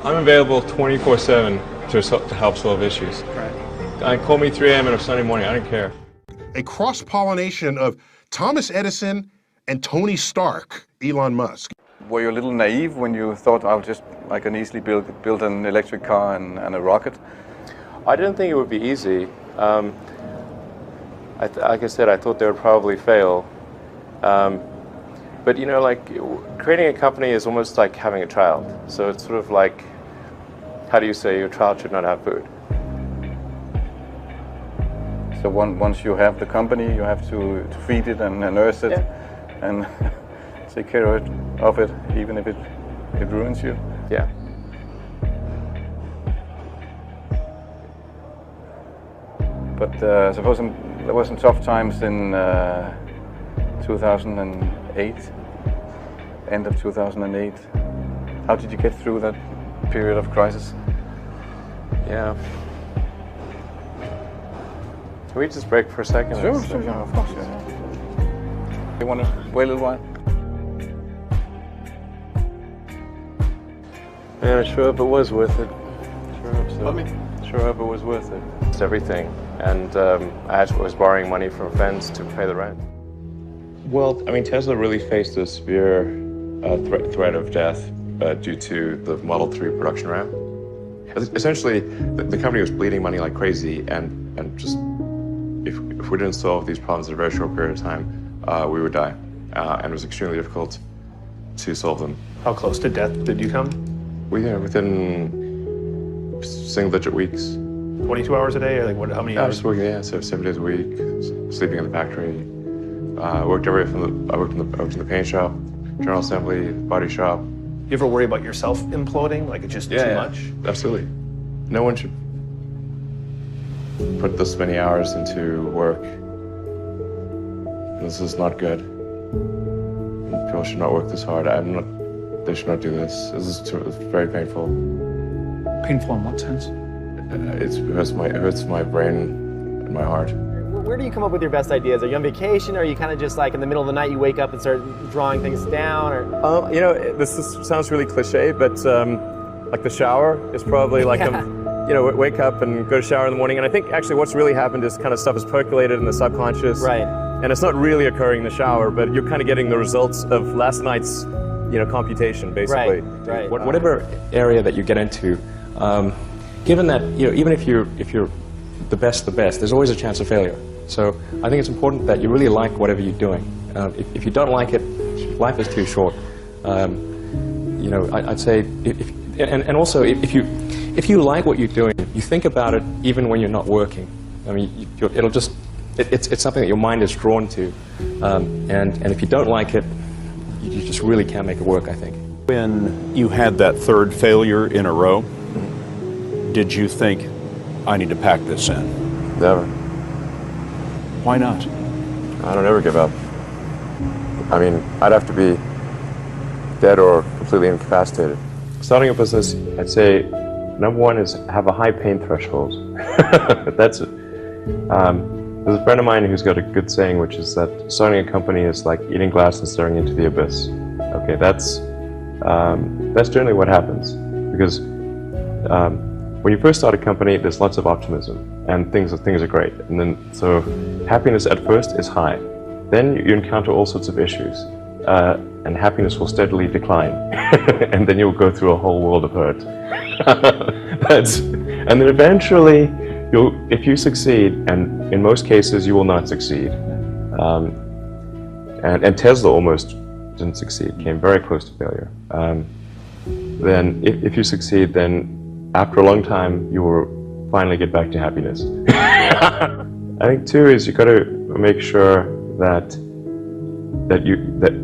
I'm available 24/7 to help solve issues. Right. Call me 3 a.m. on a Sunday morning, I don't care. A cross-pollination of Thomas Edison and Tony Stark, Elon Musk. Were you a little naive when you thought I can easily build an electric car and a rocket? I didn't think it would be easy. Like I said, I thought they would probably fail. But you know, like creating a company is almost like having a child. So it's sort of like, how do you say your child should not have food? So once you have the company, you have to feed it and nurse it, and take care of it, even if it ruins you. Yeah. But suppose there were some tough times in 2008, end of 2008. How did you get through that period of crisis? Yeah. Can we just break for a second? Sure, of course. Yeah. You want to wait a little while? Man, I sure hope it was worth it. Sure hope so. Pardon me? Sure hope it was worth it. It's everything. And I was borrowing money from friends to pay the rent. Well, I mean, Tesla really faced a severe threat of death due to the Model 3 production ramp. Essentially, the company was bleeding money like crazy, and just if we didn't solve these problems in a very short period of time, we would die. And it was extremely difficult to solve them. How close to death did you come? Within single-digit weeks. 22 hours a day, or like what? How many I hours? was working, so 7 days a week, sleeping in the factory. I worked everywhere I worked in the paint shop, general assembly, body shop. You ever worry about yourself imploding? Like it's just too much? Absolutely. No one should put this many hours into work. This is not good. People should not work this hard. They should not do this. It's very painful. Painful in what sense? It hurts my brain and my heart. Where do you come up with your best ideas? Are you on vacation, or are you kind of just like in the middle of the night you wake up and start drawing things down? Or You know, this sounds really cliche, but like the shower is probably like wake up and go to shower in the morning. And I think actually what's really happened is kind of stuff is percolated in the subconscious. Right. And it's not really occurring in the shower, but you're kind of getting the results of last night's, computation, basically. Right. Whatever area that you get into, given that, even if you're the best, there's always a chance of failure. So I think it's important that you really like whatever you're doing. If you don't like it, life is too short. I'd say, and also if you like what you're doing, you think about it even when you're not working. I mean, it's something that your mind is drawn to, and if you don't like it, you just really can't make it work, I think. When you had that third failure in a row, did you think, I need to pack this in? Never. Why not? I don't ever give up. I mean, I'd have to be dead or completely incapacitated. Starting a business, I'd say, number one is have a high pain threshold. That's it. There's a friend of mine who's got a good saying, which is that starting a company is like eating glass and staring into the abyss. Okay, that's generally what happens, because when you first start a company, there's lots of optimism and things are great, and then so happiness at first is high. Then you encounter all sorts of issues, and happiness will steadily decline, and then you'll go through a whole world of hurt. And then eventually, if you succeed, and in most cases you will not succeed, and Tesla almost didn't succeed, came very close to failure. Then if you succeed, then after a long time you will finally get back to happiness. I think too is you got to make sure that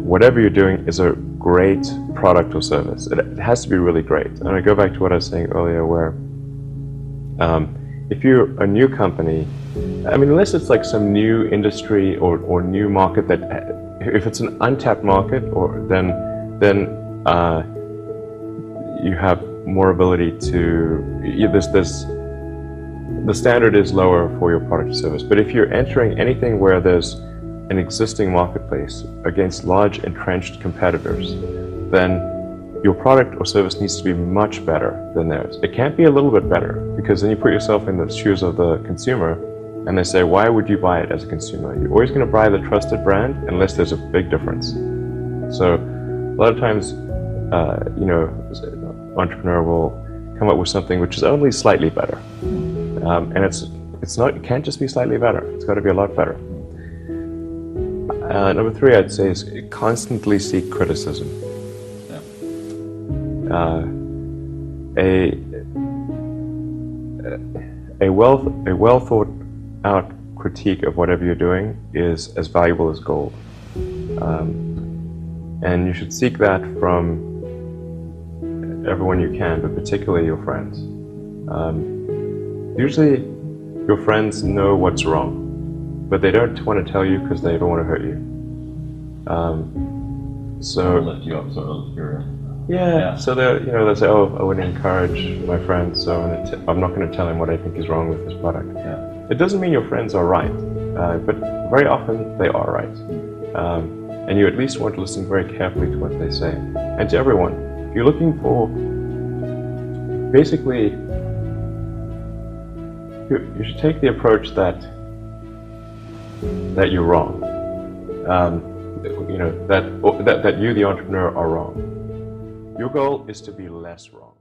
whatever you're doing is a great product or service. It has to be really great. And I go back to what I was saying earlier, where if you're a new company, I mean, unless it's like some new industry or new market that, if it's an untapped market, then you have more ability to, the standard is lower for your product or service. But if you're entering anything where there's an existing marketplace against large entrenched competitors, then your product or service needs to be much better than theirs. It can't be a little bit better, because then you put yourself in the shoes of the consumer and they say, why would you buy it as a consumer? You're always going to buy the trusted brand unless there's a big difference. So a lot of times, entrepreneur will come up with something which is only slightly better. And it can't just be slightly better. It's got to be a lot better. Number 3, I'd say, is constantly seek criticism. A well thought out critique of whatever you're doing is as valuable as gold. And you should seek that from everyone you can, but particularly your friends. Usually your friends know what's wrong, but they don't want to tell you because they don't want to hurt you. So lift you up, sort of. So they say, oh, I would encourage my friend, so I'm not going to tell him what I think is wrong with this product. It doesn't mean your friends are right, but very often they are right. And you at least want to listen very carefully to what they say. And to everyone, if you're looking for, basically, you should take the approach that you're wrong. That you, the entrepreneur, are wrong. Your goal is to be less wrong.